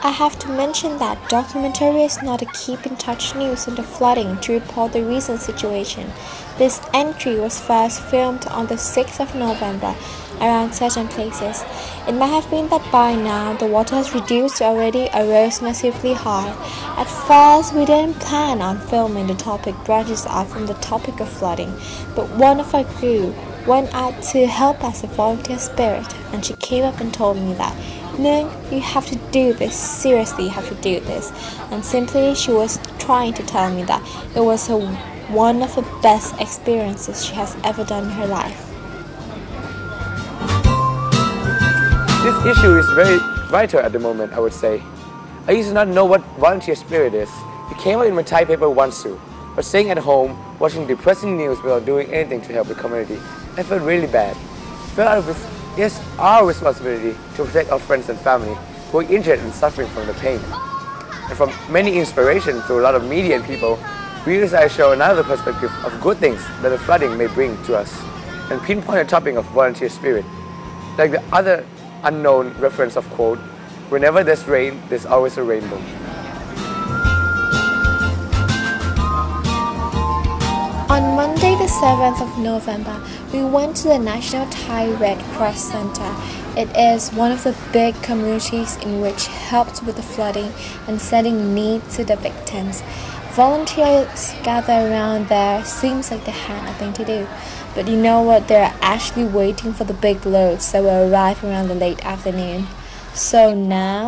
I have to mention that documentary is not a keep-in-touch news on the flooding to report the recent situation. This entry was first filmed on the 6th of November around certain places. It might have been that by now the water has reduced to already arose massively high. At first, we didn't plan on filming the topic branches out from the topic of flooding, but one of our crew went out to help as a volunteer spirit, and she came up and told me that, "Nung, you have to do this, seriously you have to do this." And simply she was trying to tell me that it was one of the best experiences she has ever done in her life. This issue is very vital at the moment, I would say. I used to not know what volunteer spirit is. It came out in my Thai paper once too. But staying at home, watching depressing news without doing anything to help the community, I felt really bad. I felt it's our responsibility to protect our friends and family who are injured and suffering from the pain. And from many inspirations through a lot of media and people, we decided to show another perspective of good things that the flooding may bring to us, and pinpoint a topic of volunteer spirit. Like the other unknown reference of quote, "Whenever there's rain, there's always a rainbow." On Monday the 7th of November, we went to the National Thai Red Cross Center. It is one of the big communities in which helped with the flooding and sending need to the victims. Volunteers gather around there, seems like they had nothing to do. But you know what, they're actually waiting for the big loads that will arrive around the late afternoon. So now,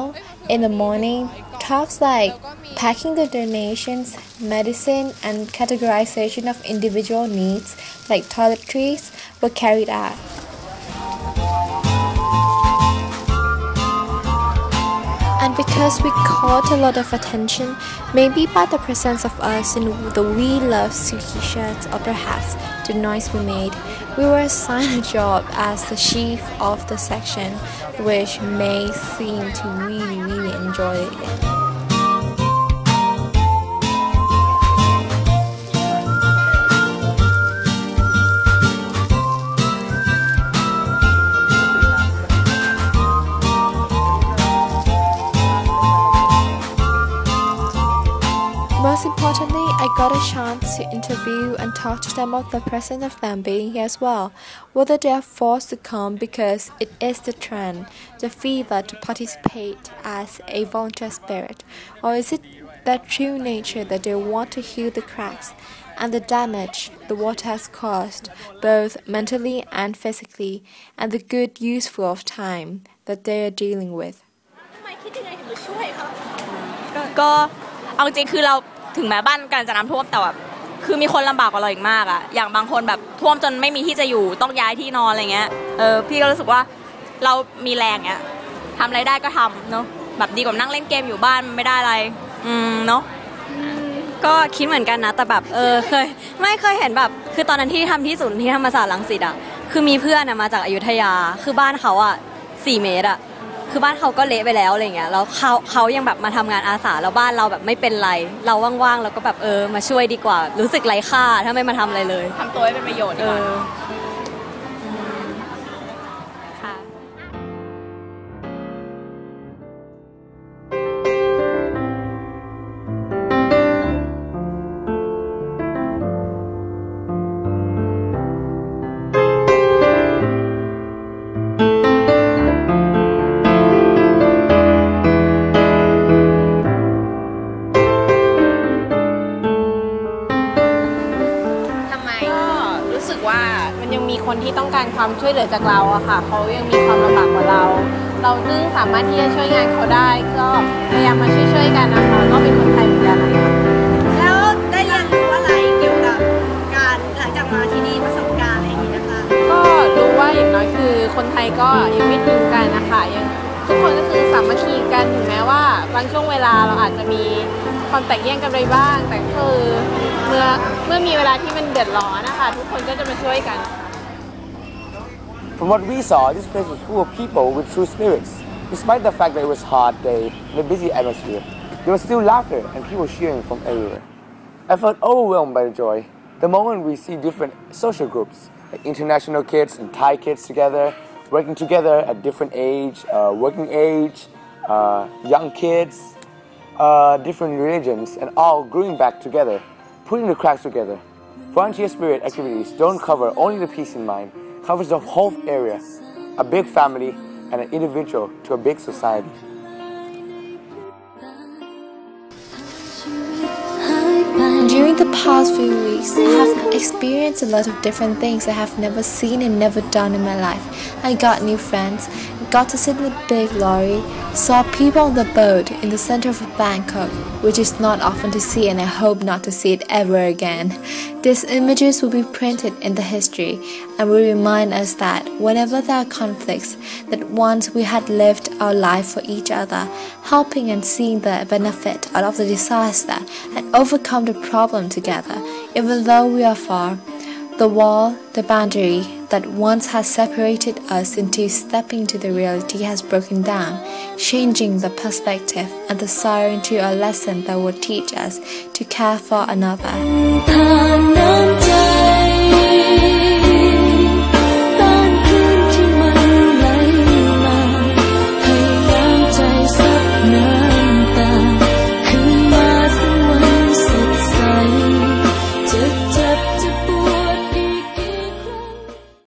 in the morning, talks like packing the donations, medicine, and categorization of individual needs like toiletries were carried out. And because we caught a lot of attention, maybe by the presence of us in the We Love Suki shirts, or perhaps the noise we made, we were assigned a job as the chief of the section, which may seem to really enjoy it. Most importantly, I got a chance to interview and talk to them about the presence of them being here as well, whether they are forced to come because it is the trend, the fever to participate as a volunteer spirit, or is it their true nature that they want to heal the cracks and the damage the water has caused, both mentally and physically, and the good useful of time that they are dealing with. ก็เอาจริงคือเราถึงแม้บ้านกันจะน้ำท่วมแต่แบบคือมีคนลำบากกว่าเราอีกมากอ่ะอย่างบางคนแบบท่วมจนไม่มีที่จะอยู่ต้องย้ายที่นอนอะไรเงี้ยพี่ก็รู้สึกว่าเรามีแรงเงี้ยทำอะไรได้ก็ทำเนาะแบบดีกว่านั่งเล่นเกมอยู่บ้านไม่ได้อะไรเนาะก็คิดเหมือนกันนะแต่แบบเคยเห็นแบบคือตอนนั้นที่ทำที่ศูนย์ที่ธรรมศาสตร์รังสิตอ่ะคือมีเพื่อนมาจากอยุธยาคือบ้านเขาอ่ะ4 เมตรอ่ะคือบ้านเขาก็เละไปแล้วอะไรเงี้ยแล้วเขายังแบบมาทำงานอาสาแล้วบ้านเราแบบไม่เป็นไรเราว่างๆเราก็แบบมาช่วยดีกว่ารู้สึกไร้ค่าถ้าไม่มาทำอะไรเลยทำตัวให้เป็นประโยชน์ดีกว่าคนที่ต้องการความช่วยเหลือจากเราอะค่ะเขายังมีความลำบากกว่าเราซึ่งสามารถที่จะช่วยงานเขาได้ก็พยายามมาช่วยกันนะคะก็เป็นคนไทยเหมือนกันแล้วได้เรียนรู้อะไรเกี่ยวกับการหลังจากมาที่นี่ประสบการณ์อะไรอย่างนี้นะคะก็รู้ว่าอย่างน้อยคือคนไทยก็ยังไม่ทิ้งกันนะคะยังทุกคนก็คือสามัคคีกันถึงแม้ว่าบางช่วงเวลาเราอาจจะมีความแตกแยกกันไปบ้างแต่คือเมื่อมีเวลาที่มันเดือดร้อนนะคะทุกคนก็จะมาช่วยกันFrom what we saw, this place was full of people with true spirits. Despite the fact that it was a hot day and a busy atmosphere, there was still laughter and people cheering from everywhere. I felt overwhelmed by the joy. The moment we see different social groups, like international kids and Thai kids together, working together at different age, working age, young kids, different religions, and all growing back together, putting the cracks together. Volunteer spirit activities don't cover only the peace in mind, covers the whole area, a big family and an individual to a big society. During the past few weeks, I have experienced a lot of different things I have never seen and never done in my life. I got new friends, got to sit in a big lorry, saw people on the boat in the center of Bangkok, which is not often to see and I hope not to see it ever again. These images will be printed in the history and will remind us that whenever there are conflicts, that once we had lived our life for each other, helping and seeing the benefit out of the disaster and overcome the problem together, even though we are far. The wall, the boundary that once has separated us into stepping to the reality has broken down, changing the perspective and the sorrow into a lesson that will teach us to care for another.